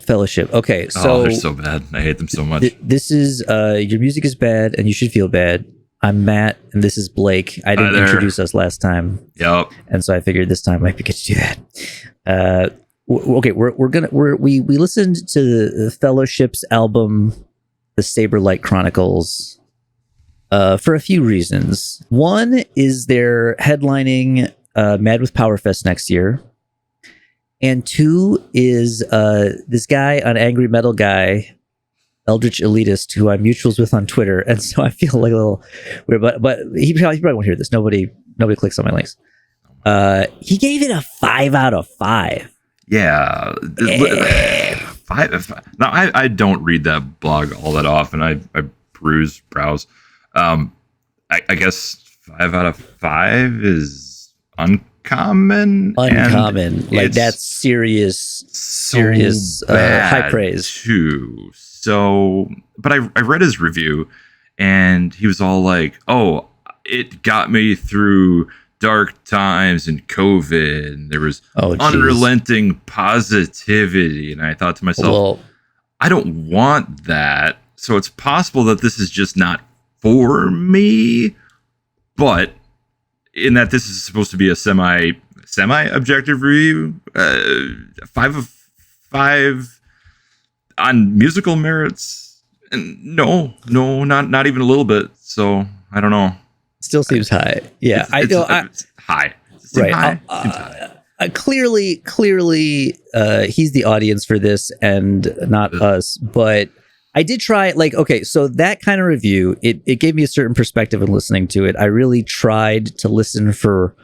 Fellowship. Okay, so they're so bad. I hate them so much. This is Your Music is Bad and You Should Feel Bad. I'm Matt and this is Blake. I didn't introduce us last time. Yep. And so I figured this time might be good to do that. Okay, we listened to the Fellowship's album, The Saberlight Chronicles, for a few reasons. One is they're headlining Mad Wit Power Fest next year. And two is this guy, an angry metal guy, Eldritch Elitist, who I'm mutuals with on Twitter, and so I feel like a little weird. But he probably won't hear this. Nobody clicks on my links. He gave it a 5 out of 5. Yeah, 5. Now I don't read that blog all that often. I browse. I guess 5 out of 5 is uncommon. Like that's serious high praise too. So, but I read his review and he was all like, "Oh, it got me through dark times and COVID. And there was unrelenting positivity." And I thought to myself, I don't want that. So it's possible that this is just not for me, but in that this is supposed to be a semi-objective review, 5 of 5 on musical merits, and no, not even a little bit. So I don't know. Still seems high. Yeah, it's high. Right. Clearly, he's the audience for this and not us. But I did try, so that kind of review, it gave me a certain perspective in listening to it. I really tried to listen for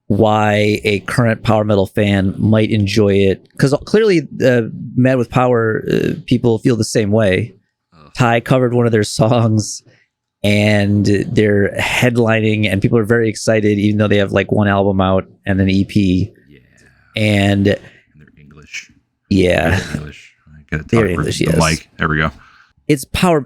why a current power metal fan might enjoy it, because clearly Mad Wit Power people feel the same way. Ty covered one of their songs and they're headlining and people are very excited, even though they have like one album out and an EP. Yeah. And they're English. Yeah. They're English. I gotta talk English, yes. The mic. There we go. It's power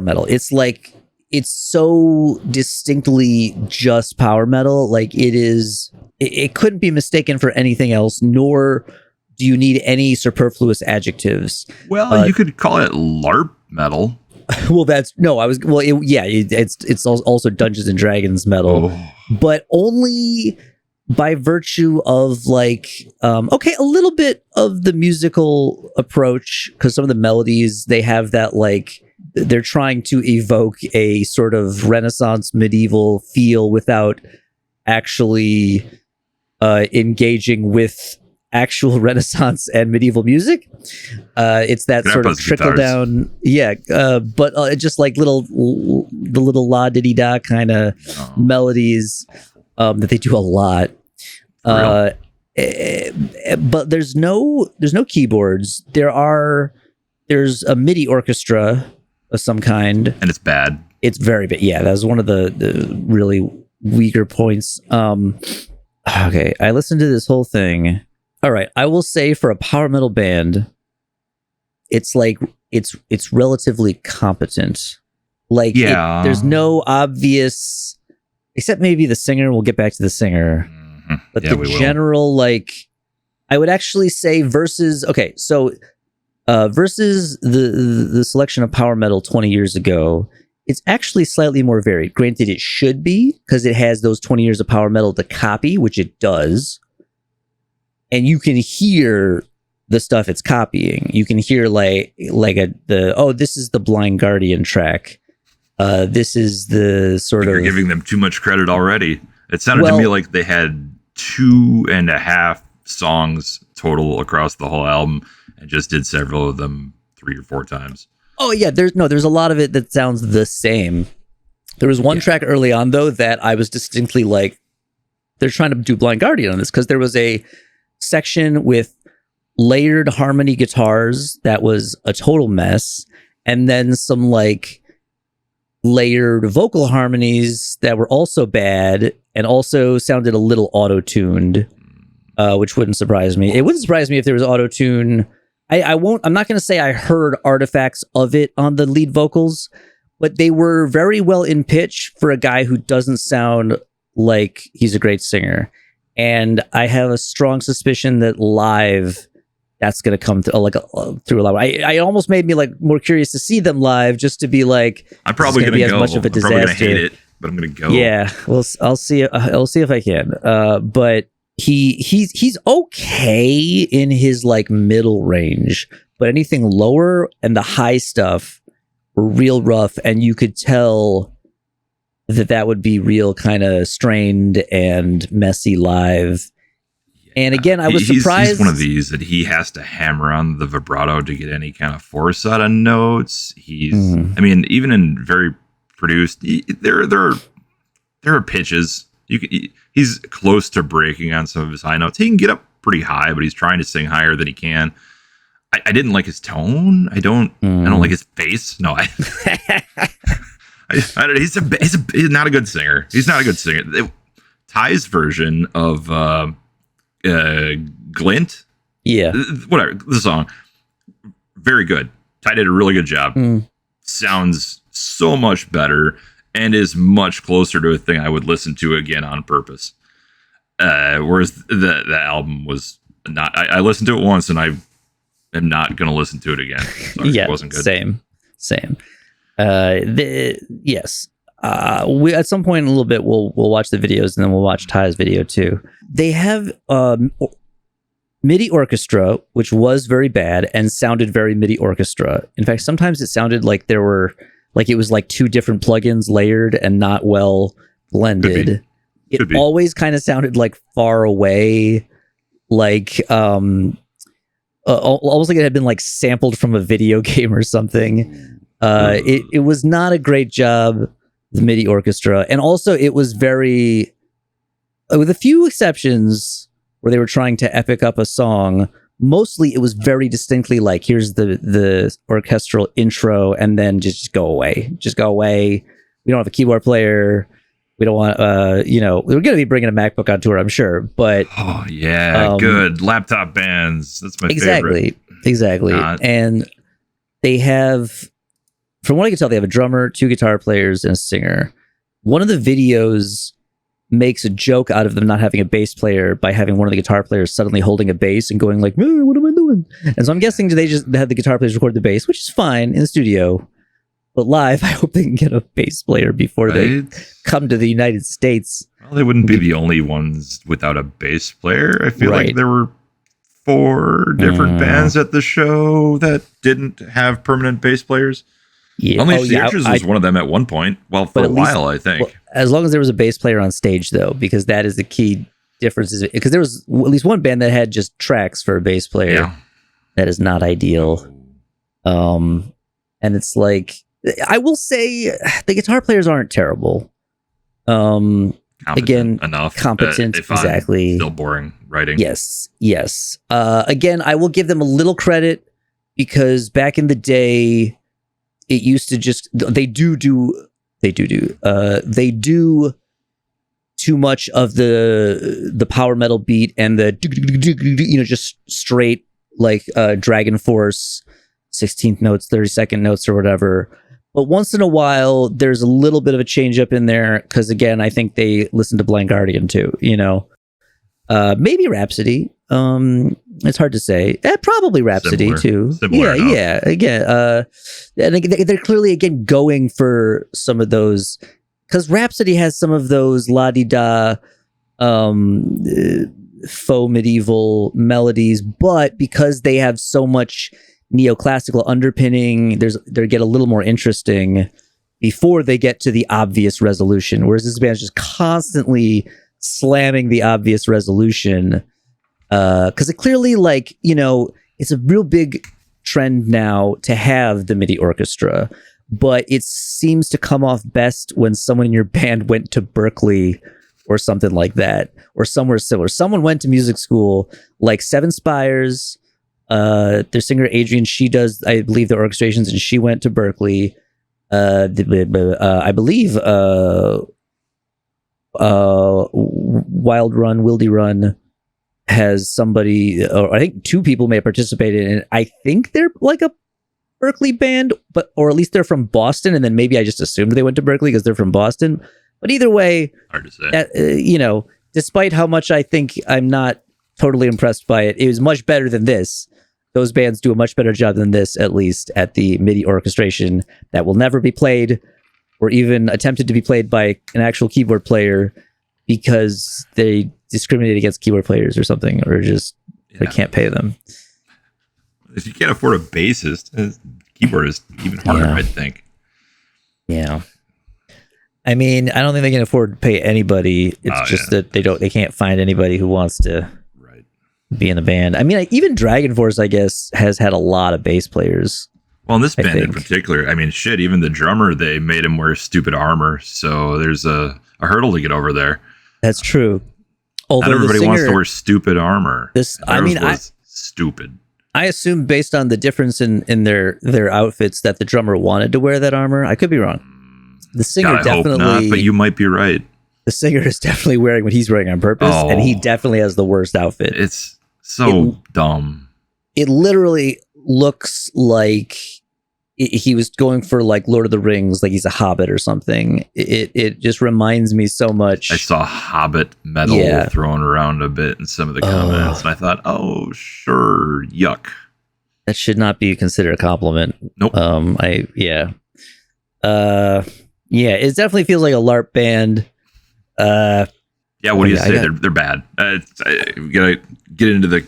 metal. It's like, it's so distinctly just power metal. Like it couldn't be mistaken for anything else, nor do you need any superfluous adjectives. Well, you could call it LARP metal. Well, it's also Dungeons and Dragons metal, but only by virtue of a little bit of the musical approach, because some of the melodies, they have that they're trying to evoke a sort of Renaissance medieval feel without actually engaging with actual Renaissance and medieval music. It's that sort of trickle down, but just like the little la diddy da kind of melodies that they do a lot. But there's no keyboards. There's a MIDI orchestra of some kind, and it's bad. It's very bad. Yeah, that was one of the really weaker points. Okay, I listened to this whole thing. All right, I will say for a power metal band, it's relatively competent. There's no obvious, except maybe the singer. We'll get back to the singer, but the general I would actually say versus versus the selection of power metal 20 years ago, it's actually slightly more varied. Granted, it should be, because it has those 20 years of power metal to copy, which it does. And you can hear the stuff it's copying. You can hear this is the Blind Guardian track. This is the sort of... You're giving them too much credit already. It sounded to me like they had 2.5 songs total across the whole album and just did several of them 3 or 4 times. Oh yeah, there's a lot of it that sounds the same. There was one track early on though that I was distinctly they're trying to do Blind Guardian on this, because there was a section with layered harmony guitars that was a total mess, and then some layered vocal harmonies that were also bad and also sounded a little auto-tuned, which wouldn't surprise me. It wouldn't surprise me if there was auto-tune. I'm not going to say I heard artifacts of it on the lead vocals, but they were very well in pitch for a guy who doesn't sound like he's a great singer. And I have a strong suspicion that live that's going to come through a lot. I almost made me like more curious to see them live, just to be like, I'm probably going to go. As much of a disaster. I'm probably going to hate it, but I'm going to go. Yeah, well, I'll see. I'll see if I can. But he's okay in his like middle range, but anything lower and the high stuff were real rough, and you could tell that would be real kind of strained and messy live. And again, I was surprised. He's one of these that he has to hammer on the vibrato to get any kind of force out of notes. I mean, even in very produced, there are pitches. He's close to breaking on some of his high notes. He can get up pretty high, but he's trying to sing higher than he can. I didn't like his tone. I don't like his face. No, I don't. He's not a good singer. He's not a good singer. Ty's version of Glint, whatever, the song, very good. Ty did a really good job. Sounds so much better and is much closer to a thing I would listen to again on purpose. Whereas the album was not. I listened to it once and I am not going to listen to it again. Sorry, it wasn't good. Same. Yes. We at some point in a little bit we'll watch the videos, and then we'll watch Ty's video too. They have MIDI orchestra, which was very bad and sounded very MIDI orchestra. In fact, sometimes it sounded like it was like two different plugins layered and not well blended. It always kind of sounded like far away, like almost like it had been like sampled from a video game or something. It was not a great job, the MIDI orchestra. And also it was very, with a few exceptions where they were trying to epic up a song, mostly it was very distinctly like, here's the orchestral intro, and then just go away. Just go away. We don't have a keyboard player. We don't want, we're going to be bringing a MacBook on tour, I'm sure, but... Oh, yeah, good. Laptop bands. That's my favorite. Exactly. And they have... From what I can tell, they have a drummer, 2 guitar players, and a singer. One of the videos makes a joke out of them not having a bass player by having one of the guitar players suddenly holding a bass and going like, what am I doing? And so I'm guessing they just had the guitar players record the bass, which is fine in the studio. But live, I hope they can get a bass player before they come to the United States. Well, they wouldn't be the only ones without a bass player. I feel like there were 4 different bands at the show that didn't have permanent bass players. Yeah. Unleash the Archers was one of them at one point. Well, for a while, I think. Well, as long as there was a bass player on stage, though, because that is the key difference. Because there was at least one band that had just tracks for a bass player. Yeah. That is not ideal. And it's like, I will say the guitar players aren't terrible. Competent exactly. Still boring writing. Yes. Again, I will give them a little credit, because back in the day, it used to just they do too much of the power metal beat and the just straight like Dragon Force 16th notes, 32nd notes or whatever. But once in a while, there's a little bit of a change up in there, because again, I think they listen to Blind Guardian too. Maybe Rhapsody. It's hard to say. Probably Rhapsody too. Yeah. Again, and they're clearly again going for some of those, because Rhapsody has some of those la-di-da faux medieval melodies, but because they have so much neoclassical underpinning, they get a little more interesting before they get to the obvious resolution. Whereas this band's just constantly slamming the obvious resolution. Because it clearly, it's a real big trend now to have the MIDI orchestra, but it seems to come off best when someone in your band went to Berkeley or something like that, or somewhere similar. Someone went to music school, like Seven Spires. Their singer Adrian, she does, I believe, the orchestrations, and she went to Berkeley. I believe Wildy Run has somebody, or I think 2 people may have participated in it. I think they're like a Berkeley band, or at least they're from Boston, and then maybe I just assumed they went to Berkeley because they're from Boston. But either way, hard to say. Despite how much I think I'm not totally impressed by it, it was much better than this. those bands do a much better job than this, at least at the MIDI orchestration that will never be played or even attempted to be played by an actual keyboard player because they discriminate against keyboard players or something, or just they can't pay them. If you can't afford a bassist, keyboard is even harder, I think. Yeah. I mean, I don't think they can afford to pay anybody. It's that they can't find anybody who wants to be in the band. I mean, even Dragon Force, I guess, has had a lot of bass players. Well, in this band in particular, I mean, shit, even the drummer, they made him wear stupid armor. So there's a hurdle to get over there. That's true. Although not everybody wants to wear stupid armor. Stupid. I assume based on the difference in their outfits that the drummer wanted to wear that armor. I could be wrong. The singer definitely, hope not, but you might be right. The singer is definitely wearing what he's wearing on purpose, and he definitely has the worst outfit. It's so dumb. It literally looks like he was going for like Lord of the Rings, like he's a hobbit or something. It just reminds me so much. I saw Hobbit metal thrown around a bit in some of the comments, and I thought, oh, sure, yuck. That should not be considered a compliment. Nope. Yeah, it definitely feels like a LARP band. What do you say? They're bad. We gotta get into the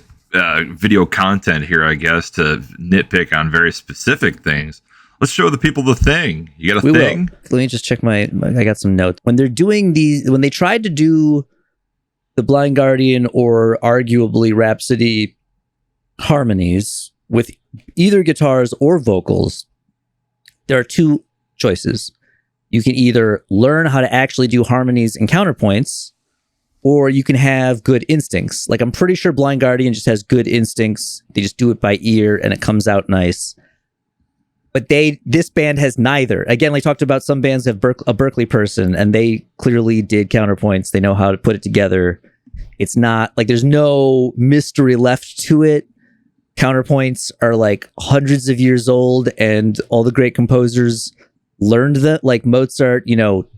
video content here, I guess, to nitpick on very specific things. Let's show the people the thing. You got a thing? Let me just check I got some notes. When they're doing when they tried to do the Blind Guardian or arguably Rhapsody harmonies with either guitars or vocals, there are two choices. You can either learn how to actually do harmonies and counterpoints, or you can have good instincts. Like, I'm pretty sure Blind Guardian just has good instincts. They just do it by ear and it comes out nice. But this band has neither. Again, we talked about some bands have a Berkeley person, and they clearly did counterpoints. They know how to put it together. It's not like there's no mystery left to it. Counterpoints are like hundreds of years old, and all the great composers learned that, like Mozart,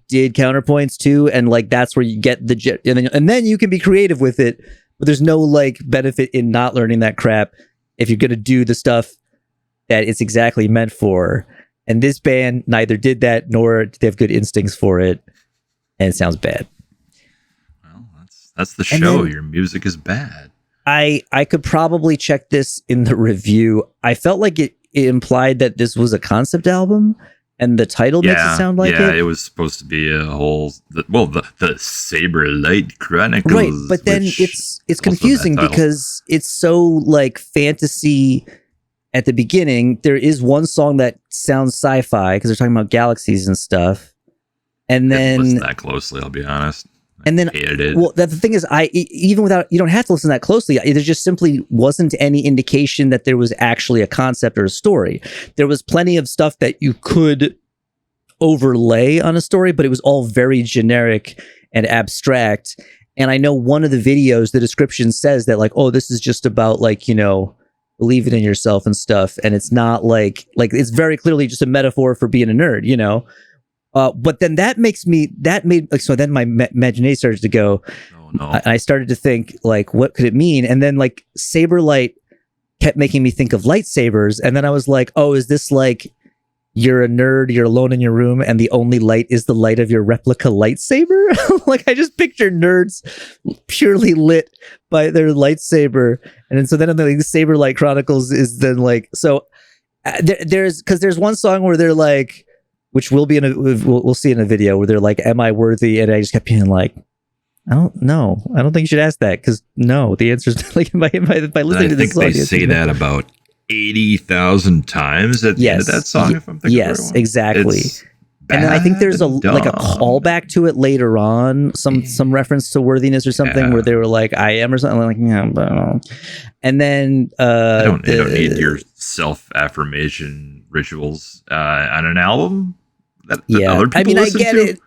did counterpoints too, and like that's where you get and then you can be creative with it, but there's no like benefit in not learning that crap if you're gonna do the stuff that it's exactly meant for. And this band neither did that, nor did they have good instincts for it, and it sounds bad. Well, that's the show. Your music is bad. I could probably check this in the review. I felt like it implied that this was a concept album, and the title makes it sound like it. Yeah, it was supposed to be a whole, the Saber Light Chronicles. Right, but then it's confusing because it's so like fantasy at the beginning. There is one song that sounds sci-fi because they're talking about galaxies and stuff. And then I didn't listen that closely, I'll be honest. And then, the thing is, even without, you don't have to listen that closely. There just simply wasn't any indication that there was actually a concept or a story. There was plenty of stuff that you could overlay on a story, but it was all very generic and abstract. And I know one of the videos, the description says that like, oh, this is just about like, believing in yourself and stuff. And it's not like it's very clearly just a metaphor for being a nerd, but then so then my imagination started to go, oh no. And I started to think like, what could it mean? And then like Saberlight kept making me think of lightsabers. And then I was like, oh, is this like, you're a nerd, you're alone in your room, and the only light is the light of your replica lightsaber? Like, I just picture nerds purely lit by their lightsaber. And then, so then the Saber Light Chronicles is then like, so there's one song where they're like, which will be we'll see in a video, where they're like, am I worthy? And I just kept being like, I don't know. I don't think you should ask that, because no, the answer is like, by listening to this song. I think they say that about 80,000 times at the end of that song, if I'm thinking yes, exactly. And then I think there's a callback to it later on, some reference to worthiness or something, where they were like, I am, or something. I'm like, yeah, but and then I don't need your self-affirmation rituals on an album. That other people I get it.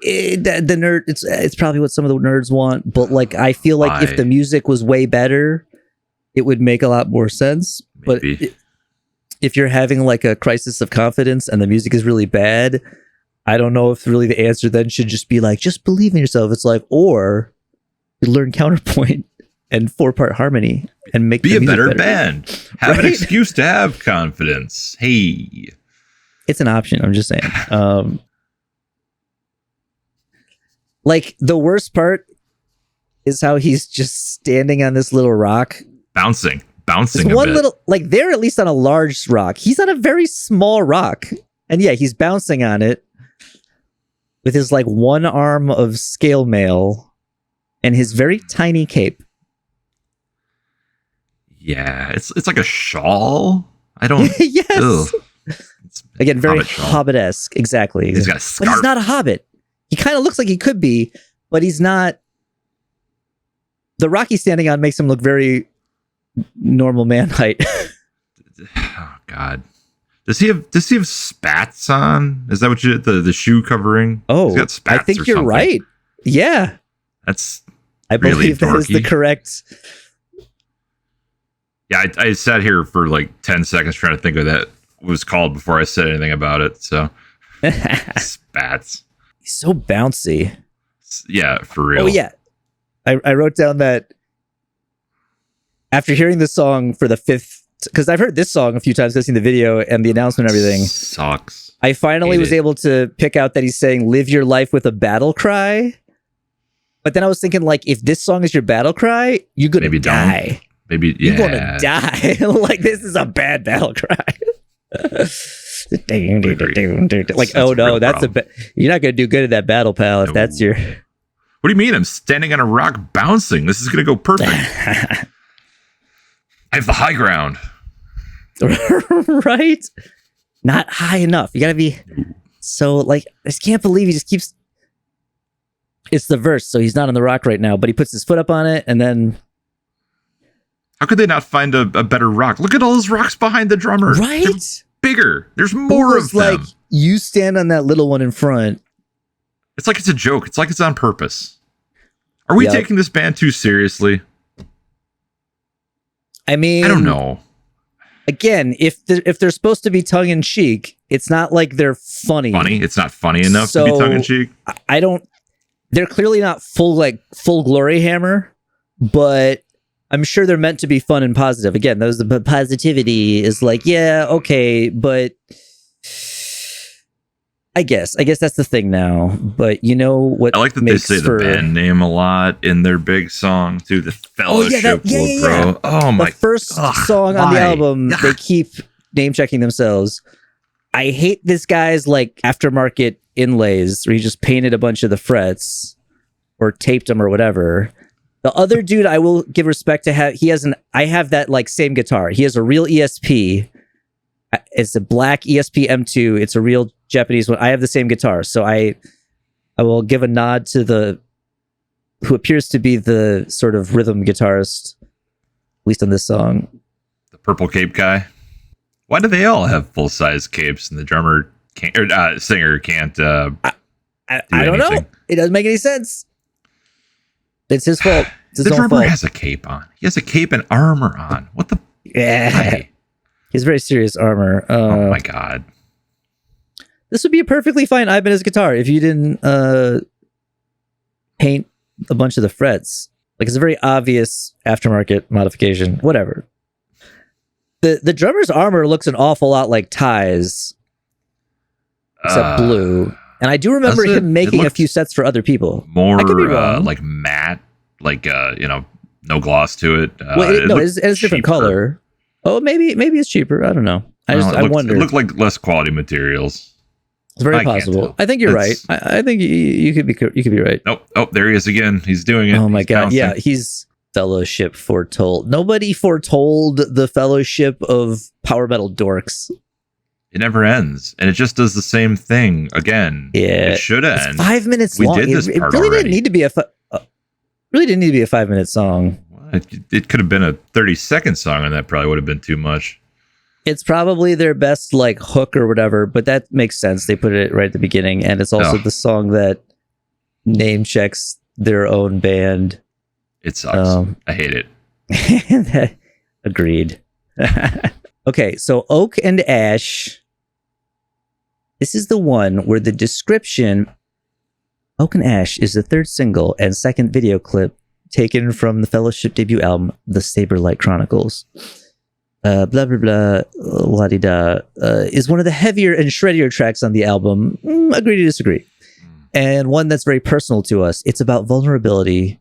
The nerd, it's probably what some of the nerds want, but like, I feel like if the music was way better, it would make a lot more sense. Maybe. But if you're having like a crisis of confidence and the music is really bad, I don't know if really the answer then should just be like, just believe in yourself. It's like, or you learn counterpoint. and 4-part harmony and make be the a music better band. Have an Right? excuse to have confidence. Hey, It's an option. I'm just saying. Like the worst part is how he's just standing on this little rock. bouncing It's a one bit. little, like they're at least on a large rock. He's on a very small rock. And yeah, he's bouncing on it with his like one arm of scale mail and his very tiny cape. Yeah, it's like a shawl. I don't. Yes. Ugh. It's Again, very hobbit shawl. Hobbit-esque. Exactly. He's got a But scarf. he's not a hobbit. He kind of looks like he could be, but he's not. The rock he's standing on makes him look very normal man height. Oh God. Does he have spats on? Is that what you the shoe covering? Oh, He's got spats I think or you're something. right. Yeah. That's I really believe that is the dorky. correct. yeah. I sat here for like 10 seconds trying to think of that was called before I said anything about it. So spats. He's so bouncy. Yeah, for real. Oh yeah. I wrote down that after hearing this song for the 5th, because I've heard this song a few times, I've seen the video and the announcement and everything. Sucks. I finally Hate was it. able to pick out that he's saying live your life with a battle cry. But then I was thinking, like, if this song is your battle cry, you're gonna Maybe don't. die. Maybe You're yeah. gonna die. Like, this is a bad battle cry. Like, That's oh a no, real that's problem. you're not gonna do good at that battle, pal, if No. that's your What do you mean? I'm standing on a rock bouncing. This is gonna go perfect. I have the high ground. right? Not high enough. You gotta be so like I just can't believe he just keeps it's the verse, so he's not on the rock right now, but he puts his foot up on it and then How could they not find a better rock? Look at all those rocks behind the drummer. right? They're bigger. There's more Almost of them. like you stand on that little one in front. It's like it's a joke. It's like it's on purpose. Are we Yep. taking this band too seriously? I mean, I don't know. Again, if they're supposed to be tongue in cheek, it's not like they're funny. Funny? It's not funny enough to be So, tongue in cheek. I don't. They're clearly not full glory hammer, but I'm sure they're meant to be fun and positive. Again, the positivity is like, yeah, okay, but I guess that's the thing now. But you know what? I like that they makes say for the band name a lot in their big song too. The fellowship will grow. Oh my! the first ugh, song on the why? album, they keep name checking themselves. I hate this guy's like aftermarket inlays where he just painted a bunch of the frets or taped them or whatever. The other dude, I will give respect to. I have that like same guitar. He has a real ESP. It's a black ESP M2. It's a real Japanese one. I have the same guitar, so I will give a nod to who appears to be the sort of rhythm guitarist, at least on this song. The purple cape guy. Why do they all have full size capes and the drummer can't or singer can't? I don't know. anything. It doesn't make any sense. It's his fault. It's his The own drummer fault. has a cape on. He has a cape and armor on. What the? Yeah, Why? he has very serious armor. Oh my god! This would be a perfectly fine Ibanez guitar if you didn't paint a bunch of the frets. Like, it's a very obvious aftermarket modification. Whatever. The drummer's armor looks an awful lot like Ty's, except blue. And I do remember Does it? him making It a looks few sets for other people. More I could be wrong. like matte, like no gloss to it. Well, it looked it's a different cheaper. color. Oh, maybe it's cheaper. I don't know. I wonder. It looked like less quality materials. It's very I can't possible. tell. I think you're It's- right. I think you could be right. Nope. Oh, there he is again. He's doing it. Oh my He's god. bouncing. Yeah, he's Fellowship foretold. Nobody foretold the Fellowship of power metal dorks. It never ends, and it just does the same thing again. Yeah, It should it's end. 5 minutes We long. did this it part really already. didn't need to be really didn't need to be a 5-minute song. It could have been a 30-second song, and that probably would have been too much. It's probably their best like hook or whatever, but that makes sense. They put it right at the beginning, and it's also Oh. the song that name checks their own band. It sucks. I hate it. Agreed. Okay, so Oak and Ash. This is the one where the description Oak and Ash is the third single and second video clip taken from the Fellowship debut album, The Saberlight Chronicles. Blah, blah, blah, la-di-da, is one of the heavier and shreddier tracks on the album. Agree to disagree. And one that's very personal to us. It's about vulnerability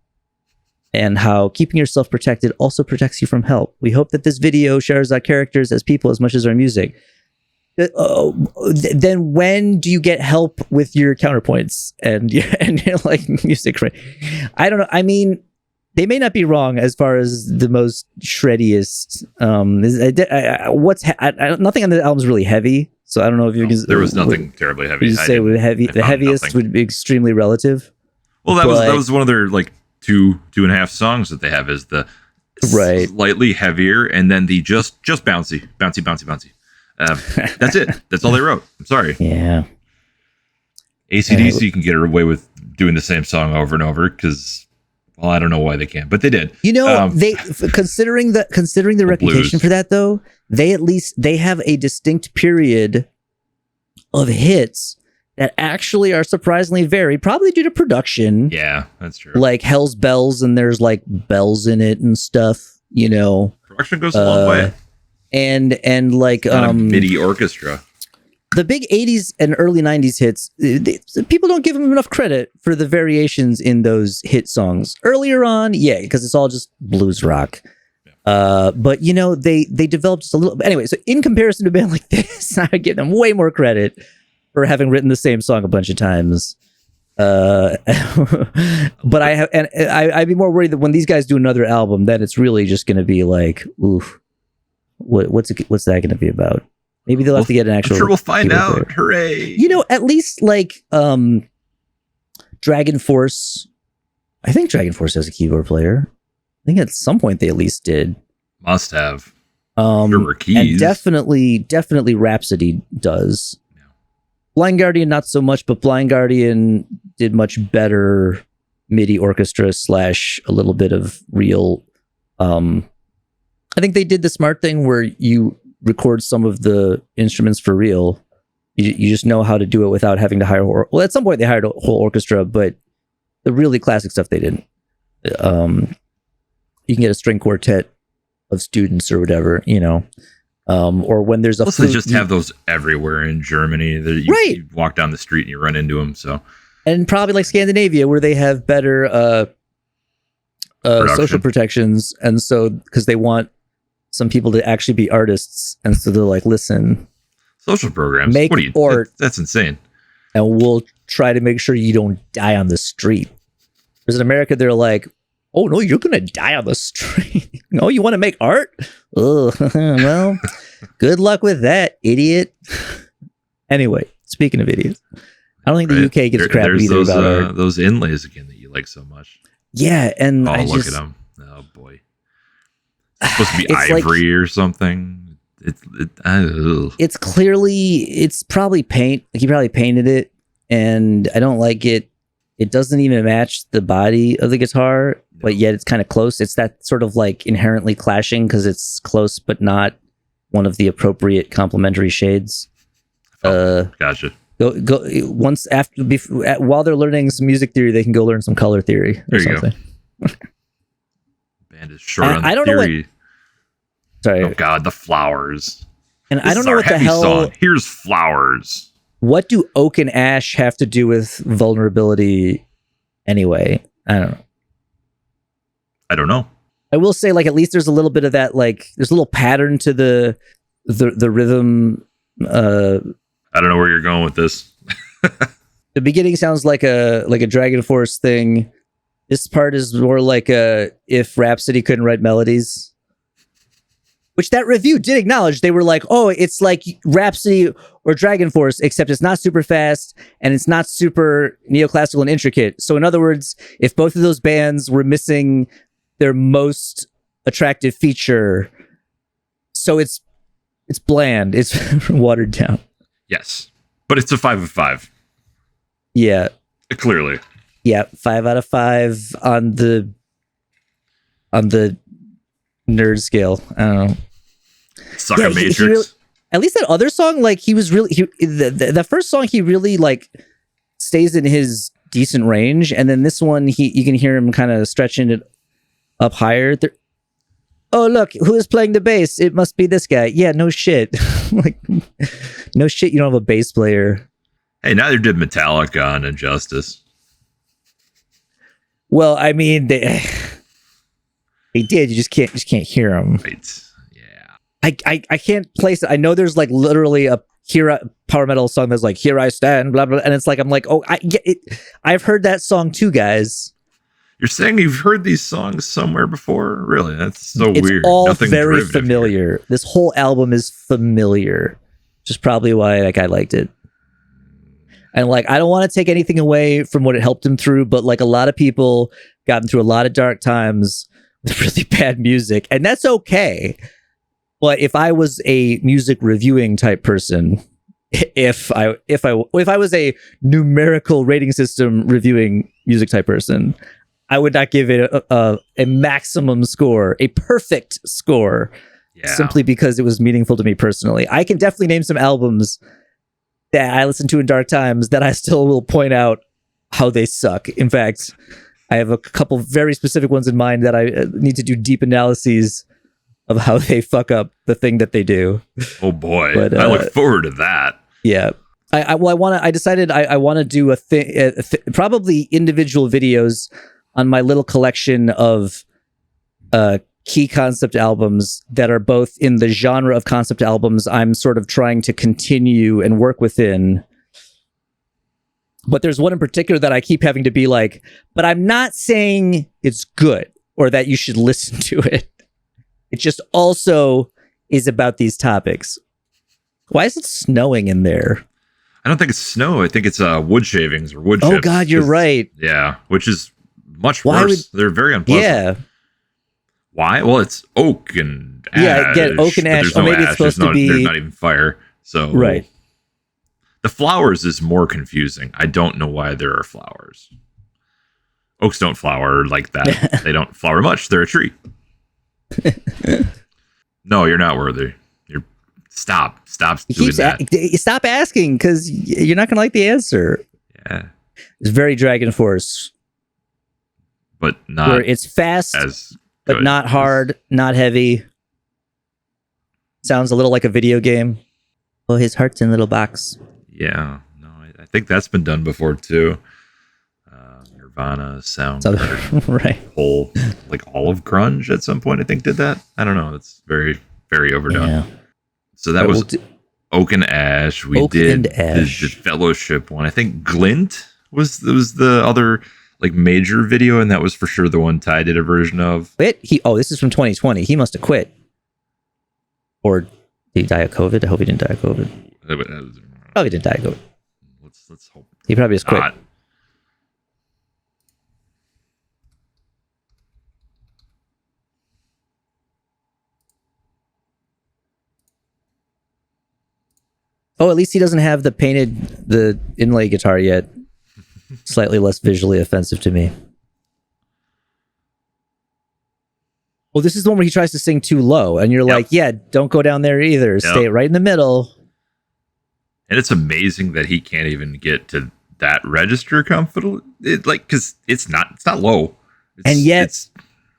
and how keeping yourself protected also protects you from help. We hope that this video shares our characters as people as much as our music. Then when do you get help with your counterpoints and your like music? I don't know. I mean, they may not be wrong as far as the most shreddiest. Nothing on the album is really heavy, so I don't know if you can. There was nothing terribly heavy. You say the heaviest nothing. Would be extremely relative. Well, that was one of their like two and a half songs that they have is the slightly heavier, and then the just bouncy. That's it. That's all they wrote. I'm sorry. Yeah. AC/DC can get away with doing the same song over and over because. Well, I don't know why they can't, but they did. You know, they considering the reputation blues. For that though, they have a distinct period of hits that actually are surprisingly varied, probably due to production. Yeah, that's true. Like Hell's Bells, and there's like bells in it and stuff. You know, production goes a long way. And like a MIDI orchestra. The big 80s and early 90s hits, people don't give them enough credit for the variations in those hit songs. Earlier on, yeah, because it's all just blues rock. Yeah. But, you know, they developed just a little... Anyway, so in comparison to a band like this, I would give them way more credit for having written the same song a bunch of times. But I'd be more worried that when these guys do another album, then it's really just going to be like, oof, what's that going to be about? Maybe they'll have to get an actual... I'm sure we'll find out. Player. Hooray. You know, at least like Dragon Force. I think Dragon Force has a keyboard player. I think at some point they at least did. Must have. There were keys. And definitely Rhapsody does. Yeah. Blind Guardian, not so much, but Blind Guardian did much better MIDI orchestra / a little bit of real... I think they did the smart thing where you record some of the instruments for real. You just know how to do it without having to hire... Well, at some point they hired a whole orchestra, but the really classic stuff they didn't. You can get a string quartet of students or whatever, you know. Or when there's a... Plus they just have those everywhere in Germany. You walk down the street and you run into them, so... And probably like Scandinavia, where they have better social protections, and so... Because they want some people to actually be artists, and so they're like, listen, social programs, make art. That's insane, and we'll try to make sure you don't die on the street. Whereas in America, they're like, oh no, you're gonna die on the street. Oh, you want to make art? Ugh. Well, good luck with that, idiot. Anyway, speaking of idiots, I don't think the UK gives a crap either those, about art. Those inlays again that you like so much. Yeah, and look at them. Oh boy. It's supposed to be ivory or something. It's clearly, it's probably paint. Like he probably painted it, and I don't like it. It doesn't even match the body of the guitar, but yet it's kind of close. It's that sort of like inherently clashing because it's close, but not one of the appropriate complementary shades. Gotcha. Go once while they're learning some music theory, they can go learn some color theory or something. Band is short on the theory. Sorry. Oh God, the flowers. And I don't know what the hell. Song. Here's flowers. What do oak and ash have to do with vulnerability anyway? I don't know. I will say, like, at least there's a little bit of that, like, there's a little pattern to the rhythm. I don't know where you're going with this. The beginning sounds like a Dragon Force thing. This part is more like if Rhapsody couldn't write melodies. Which that review did acknowledge. They were like, oh, it's like Rhapsody or Dragon Force, except it's not super fast and it's not super neoclassical and intricate. So in other words, if both of those bands were missing their most attractive feature, so it's bland, it's watered down. Yes, but it's a 5 of 5. Yeah. Clearly. Yeah, 5 out of 5 on the nerd scale. I don't know. Sucker Matrix. At least that other song, like he was really the first song he really like stays in his decent range, and then this one you can hear him kind of stretching it up higher. Oh, look, who is playing the bass? It must be this guy. Yeah, no shit. Like, no shit, you don't have a bass player. Hey, neither did Metallica on Injustice. Well, I mean, they did. You just can't hear them. Right. Yeah. I can't place it. I know there's like literally a power metal song that's like "Here I Stand," blah blah, and it's like I'm like, oh, I get it. I've heard that song too, guys. You're saying you've heard these songs somewhere before? Really? That's so it's weird. It's all Nothing very familiar. Here. This whole album is familiar, which is probably why like I liked it. And like, I don't want to take anything away from what it helped him through, but like a lot of people got him through a lot of dark times with really bad music, and that's okay. But if I was a music reviewing type person, if I was a numerical rating system reviewing music type person, I would not give it a maximum score, a perfect score, simply because it was meaningful to me personally. I can definitely name some albums that I listened to in dark times that I still will point out how they suck. In fact, I have a couple very specific ones in mind that I need to do deep analyses of how they fuck up the thing that they do. Oh boy, but, I look forward to that. Yeah. I decided I want to do a thing, probably individual videos on my little collection of key concept albums that are both in the genre of concept albums I'm sort of trying to continue and work within. But there's one in particular that I keep having to be like, but I'm not saying it's good or that you should listen to it. It just also is about these topics. Why is it snowing in there? I don't think it's snow. I think it's wood shavings or wood chips. Oh God, you're right. Yeah, which is much worse. They're very unpleasant. Yeah. Why? Well, it's oak and ash. Yeah, get oak and ash. No maybe ash. it's supposed to be. There's not even fire. So right. The flowers is more confusing. I don't know why there are flowers. Oaks don't flower like that. They don't flower much. They're a tree. No, you're not worthy. Stop doing that. Stop asking because you're not gonna like the answer. Yeah, it's very Dragon Force, but not where it's fast, but not hard, not heavy. Sounds a little like a video game. Oh, his heart's in a little box. Yeah, no, I think that's been done before too. Nirvana, Soundgarden, right? Whole like all of grunge at some point I think did that. I don't know. It's very very overdone. Yeah. So that was Oak and Ash. We did the Fellowship one. I think Glint was the other like major video, and that was for sure the one Ty did a version of. This is from 2020. He must have quit. Or did he die of COVID? I hope he didn't die of COVID. Oh, he didn't die of COVID. Let's hope. He probably just quit. Oh, at least he doesn't have the inlay guitar yet. Slightly less visually offensive to me. Well, this is the one where he tries to sing too low, and you're like, yeah, don't go down there either. Yep. Stay right in the middle. And it's amazing that he can't even get to that register comfortable. Because it's not low. And yet,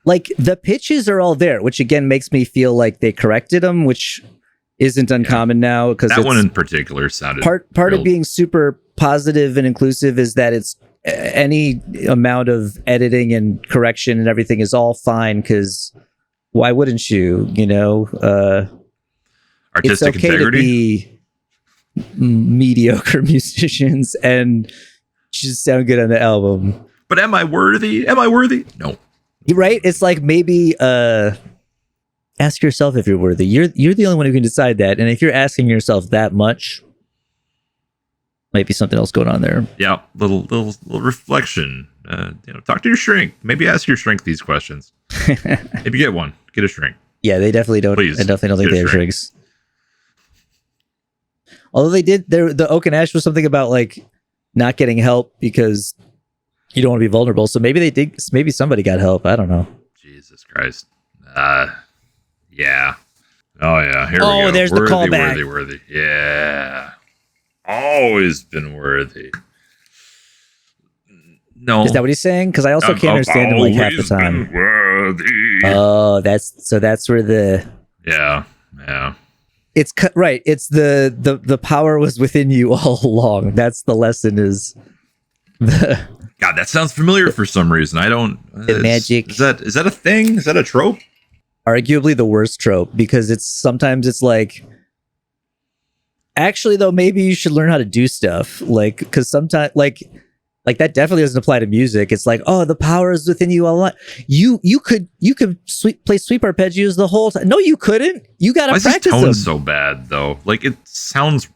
like, the pitches are all there, which again makes me feel like they corrected them, which isn't uncommon now, because that one in particular sounded part of being super positive and inclusive is that it's any amount of editing and correction and everything is all fine, because why wouldn't you? Artistic it's okay integrity to be mediocre musicians and just sound good on the album. But am I worthy? No. Right? It's like maybe ask yourself if you're worthy. You're the only one who can decide that. And if you're asking yourself that much, might be something else going on there. Yeah, little reflection. Talk to your shrink. Maybe ask your shrink these questions. Maybe get one. Get a shrink. Yeah, they definitely don't. Please, I definitely don't think they have shrinks. Although they did, the Oak and Ash was something about like not getting help because you don't want to be vulnerable. So maybe they did. Maybe somebody got help. I don't know. Jesus Christ. Yeah. Oh yeah. Here we go. Oh, there's the callback. Worthy. Yeah. Always been worthy. No. Is that what he's saying? Because I also can't understand him like half the time. Oh, that's where the yeah. It's right. It's the power was within you all along. That's the lesson. Is the God, that sounds familiar for some reason. I don't. The magic. Is that a thing? Is that a trope? Arguably the worst trope, because sometimes it's like, actually though, maybe you should learn how to do stuff, like, because sometimes like that definitely doesn't apply to music. It's like, oh, the power is within you a lot. You could play sweep arpeggios the whole time. No, you couldn't. You gotta practice them. So bad though. Like, it sounds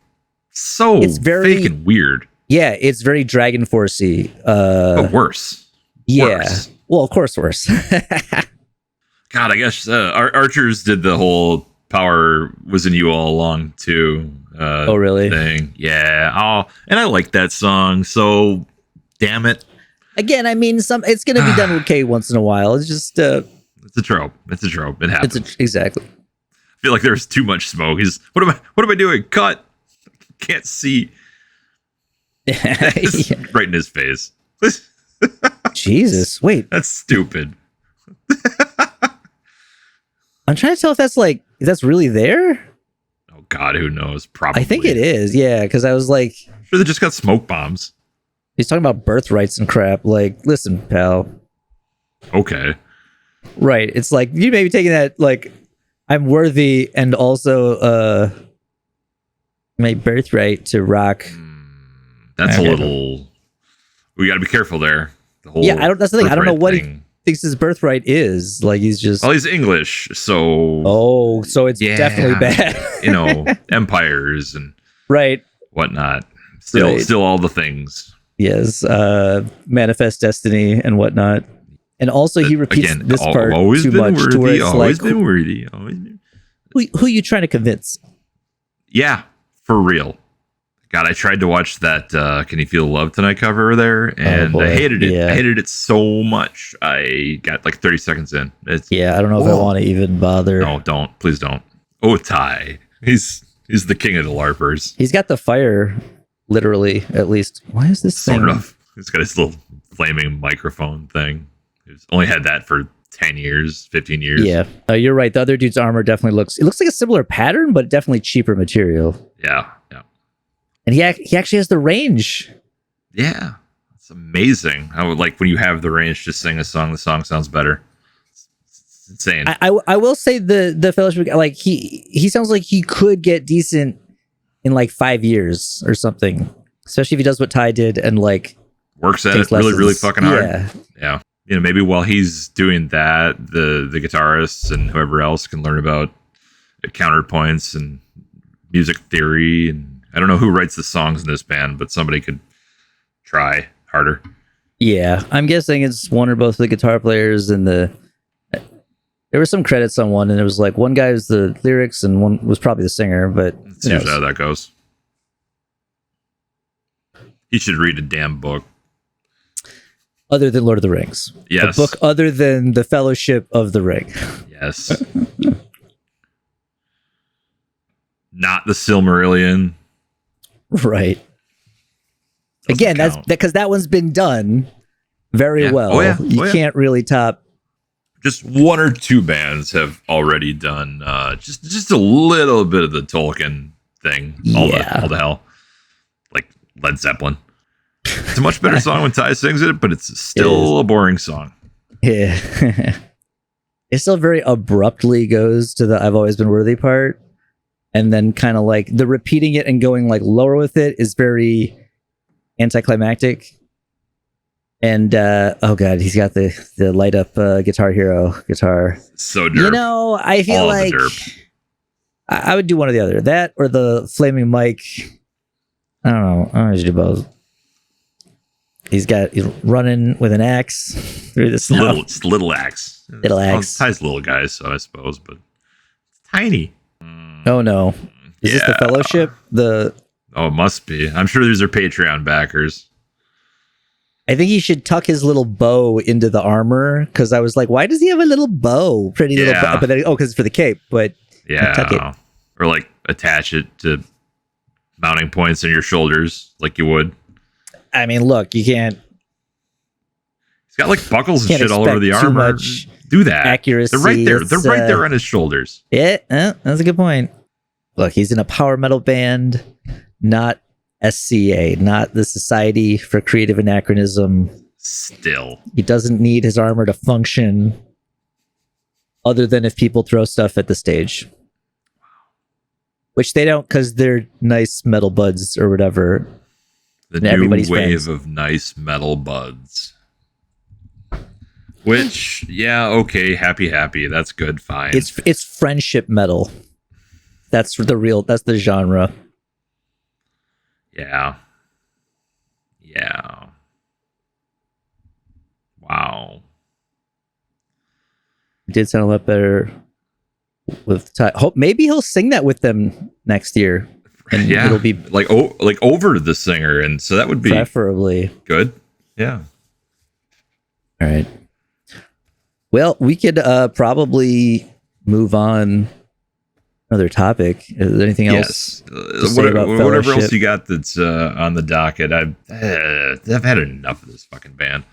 so it's very fake and weird. Yeah, it's very Dragon Force-y. But worse. Yeah. Worse. Well, of course, worse. God, I guess Archers did the whole power was in you all along too. Oh, really? Thing. Yeah. Oh, and I like that song. So, damn it. Again, I mean, it's going to be done okay once in a while. It's just it's a trope. It's a trope. It happens. Exactly. I feel like there's too much smoke. What am I doing? Cut. Can't see. Right in his face. Jesus, wait. That's stupid. I'm trying to tell if that's really there. Oh God, who knows? Probably. I think it is. Yeah, because I was like, I'm sure they just got smoke bombs. He's talking about birthrights and crap. Like, listen, pal. Okay. Right. It's like, you may be taking that like, I'm worthy and also my birthright to rock. That's a little. We got to be careful there. The whole that's the thing. I don't know what he thinks his birthright is. Like, he's just. Well, he's English, so. Oh, so it's definitely bad. Empires and right, whatnot. Still all the things. Yes, manifest destiny and whatnot. And also, he repeats this part too much. Worthy, to where it's always like, been worthy. Always been. Who are you trying to convince? Yeah, for real. God, I tried to watch that Can You Feel Love Tonight cover there, and I hated it. Yeah. I hated it so much. I got like 30 seconds in. I don't know if I want to even bother. No, don't. Please don't. Oh, Ty. He's the king of the LARPers. He's got the fire, literally, at least. Why is this sort of? He's got his little flaming microphone thing. He's only had that for 10 years, 15 years. Yeah. You're right. The other dude's armor definitely looks like a similar pattern, but definitely cheaper material. Yeah. And he actually has the range. Yeah, it's amazing. I would like when you have the range to sing a song. The song sounds better. It's insane. I will say the Fellowship, like he sounds like he could get decent in like 5 years or something. Especially if he does what Ty did and like works at it really fucking hard. Yeah. Maybe while he's doing that, the guitarists and whoever else can learn about counterpoints and music theory. And I don't know who writes the songs in this band, but somebody could try harder. Yeah, I'm guessing it's one or both of the guitar players and there were some credits on one, and it was like one guy was the lyrics and one was probably the singer, but that's usually how that goes. You should read a damn book. Other than Lord of the Rings. Yes. A book other than The Fellowship of the Ring. Yes. Not the Silmarillion. Right. Again, that's because that one's been done very well. You can't really top. Just one or two bands have already done just a little bit of the Tolkien thing. All the hell. Like Led Zeppelin. It's a much better song when Ty sings it, but it's still a boring song. Yeah. It still very abruptly goes to the I've always been worthy part. And then kind of like the repeating it and going like lower with it is very anticlimactic. And oh god, he's got the light up Guitar Hero guitar. So derp. I feel like I would do one or the other. That or the flaming mic. I don't know. I always do both. He's running with an axe through the snow. Little axe. Little axe. Ty's little guys, so I suppose, but it's tiny. Oh no. Is this the Fellowship? Oh, it must be. I'm sure these are Patreon backers. I think he should tuck his little bow into the armor, because I was like, why does he have a little bow? Pretty little bow. But then, because it's for the cape, but tuck it. Or like attach it to mounting points on your shoulders like you would. I mean, look, you can't He's got like buckles and Can't shit all over the expect too armor. much Do that. accuracy. They're right there. It's, They're right there on his shoulders. Yeah, that's a good point. Look, he's in a power metal band, not SCA, not the Society for Creative Anachronism. Still, he doesn't need his armor to function other than if people throw stuff at the stage. Which they don't, because they're nice metal buds or whatever. The new wave of nice metal buds. Which, yeah, okay, happy. That's good, fine. It's friendship metal. That's the genre. Yeah. Wow. It did sound a lot better with Hope. Maybe he'll sing that with them next year. And it'll be like over the singer, and so that would be preferably good. Yeah. All right. Well, we could probably move on. Another topic. Is there anything else? Yes. Whatever else you got that's on the docket. I've had enough of this fucking band.